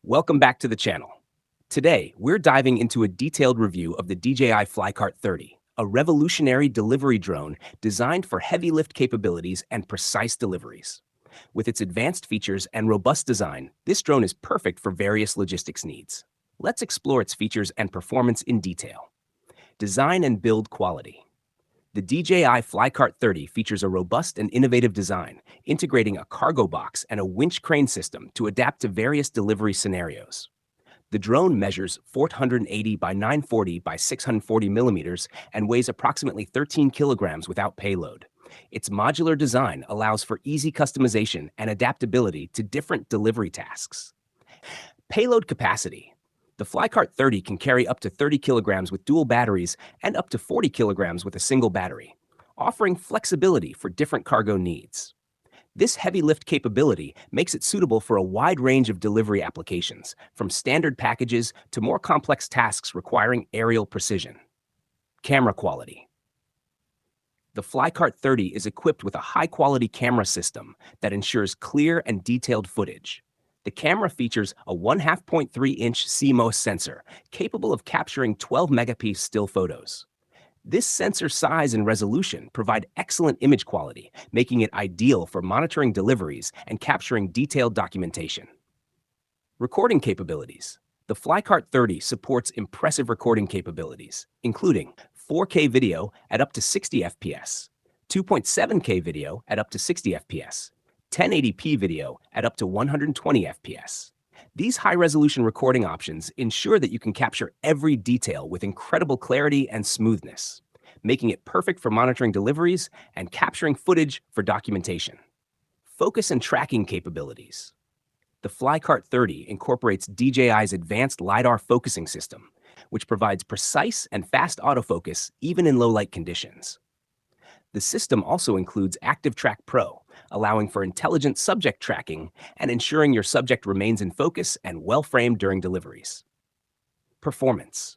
Welcome back to the channel. Today, we're diving into a detailed review of the DJI FlyCart 30, a revolutionary delivery drone designed for heavy lift capabilities and precise deliveries. With its advanced features and robust design, this drone is perfect for various logistics needs. Let's explore its features and performance in detail. Design and build quality. The DJI FlyCart 30 features a robust and innovative design, integrating a cargo box and a winch crane system to adapt to various delivery scenarios. The drone measures 480 by 940 by 640 millimeters and weighs approximately 13 kilograms without payload. Its modular design allows for easy customization and adaptability to different delivery tasks. Payload capacity. The FlyCart 30 can carry up to 30 kilograms with dual batteries and up to 40 kilograms with a single battery, offering flexibility for different cargo needs. This heavy lift capability makes it suitable for a wide range of delivery applications, from standard packages to more complex tasks requiring aerial precision. Camera quality. The FlyCart 30 is equipped with a high-quality camera system that ensures clear and detailed footage. The camera features a 1/2.3-inch CMOS sensor capable of capturing 12-megapixel still photos. This sensor size and resolution provide excellent image quality, making it ideal for monitoring deliveries and capturing detailed documentation. Recording capabilities. The FlyCart 30 supports impressive recording capabilities, including 4K video at up to 60 FPS, 2.7K video at up to 60 FPS, 1080p video at up to 120 FPS. These high-resolution recording options ensure that you can capture every detail with incredible clarity and smoothness, making it perfect for monitoring deliveries and capturing footage for documentation. Focus and tracking capabilities. The FlyCart 30 incorporates DJI's advanced LiDAR focusing system, which provides precise and fast autofocus even in low-light conditions. The system also includes Active Track Pro, allowing for intelligent subject tracking and ensuring your subject remains in focus and well-framed during deliveries. Performance.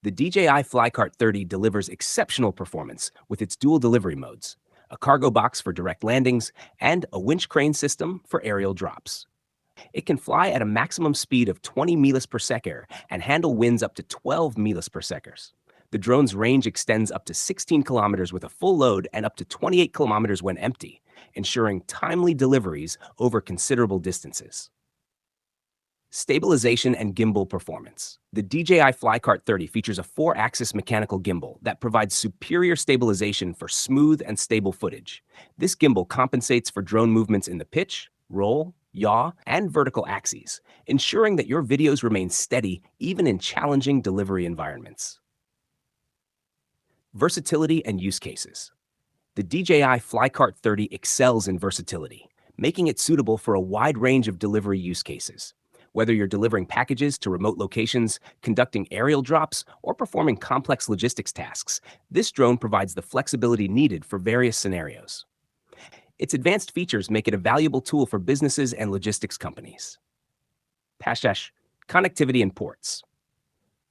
The DJI FlyCart 30 delivers exceptional performance with its dual delivery modes, a cargo box for direct landings and a winch crane system for aerial drops. It can fly at a maximum speed of 20 miles per second and handle winds up to 12 miles per second. The drone's range extends up to 16 kilometers with a full load and up to 28 kilometers when empty, ensuring timely deliveries over considerable distances. Stabilization and gimbal performance. The DJI FlyCart 30 features a 4-axis mechanical gimbal that provides superior stabilization for smooth and stable footage. This gimbal compensates for drone movements in the pitch, roll, yaw, and vertical axes, ensuring that your videos remain steady even in challenging delivery environments. Versatility and use cases. The DJI FlyCart 30 excels in versatility, making it suitable for a wide range of delivery use cases. Whether you're delivering packages to remote locations, conducting aerial drops, or performing complex logistics tasks, this drone provides the flexibility needed for various scenarios. Its advanced features make it a valuable tool for businesses and logistics companies. Connectivity and Ports.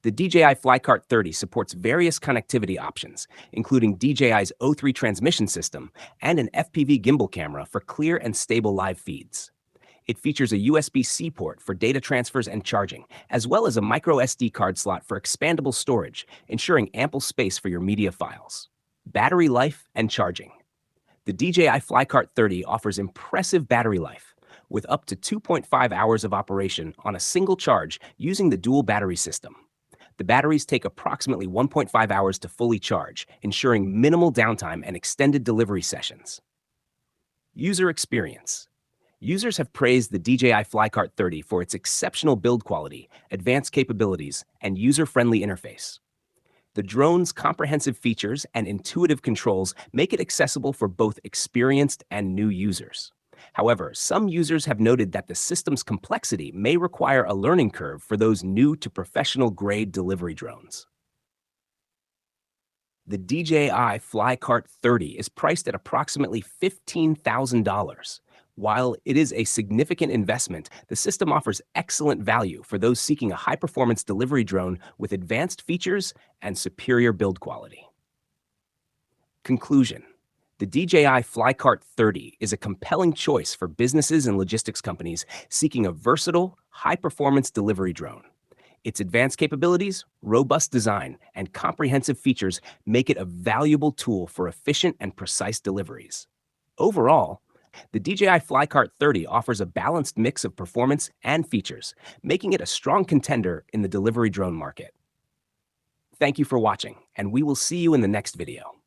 The DJI FlyCart 30 supports various connectivity options, including DJI's O3 transmission system and an FPV gimbal camera for clear and stable live feeds. It features a USB-C port for data transfers and charging, as well as a micro SD card slot for expandable storage, ensuring ample space for your media files. Battery life and charging. The DJI FlyCart 30 offers impressive battery life, with up to 2.5 hours of operation on a single charge using the dual battery system. The batteries take approximately 1.5 hours to fully charge, ensuring minimal downtime and extended delivery sessions. User experience. Users have praised the DJI FlyCart 30 for its exceptional build quality, advanced capabilities, and user-friendly interface. The drone's comprehensive features and intuitive controls make it accessible for both experienced and new users. However, some users have noted that the system's complexity may require a learning curve for those new to professional-grade delivery drones. The DJI FlyCart 30 is priced at approximately $15,000. While it is a significant investment, the system offers excellent value for those seeking a high-performance delivery drone with advanced features and superior build quality. Conclusion. The DJI FlyCart 30 is a compelling choice for businesses and logistics companies seeking a versatile, high-performance delivery drone. Its advanced capabilities, robust design, and comprehensive features make it a valuable tool for efficient and precise deliveries. Overall, the DJI FlyCart 30 offers a balanced mix of performance and features, making it a strong contender in the delivery drone market. Thank you for watching, and we will see you in the next video.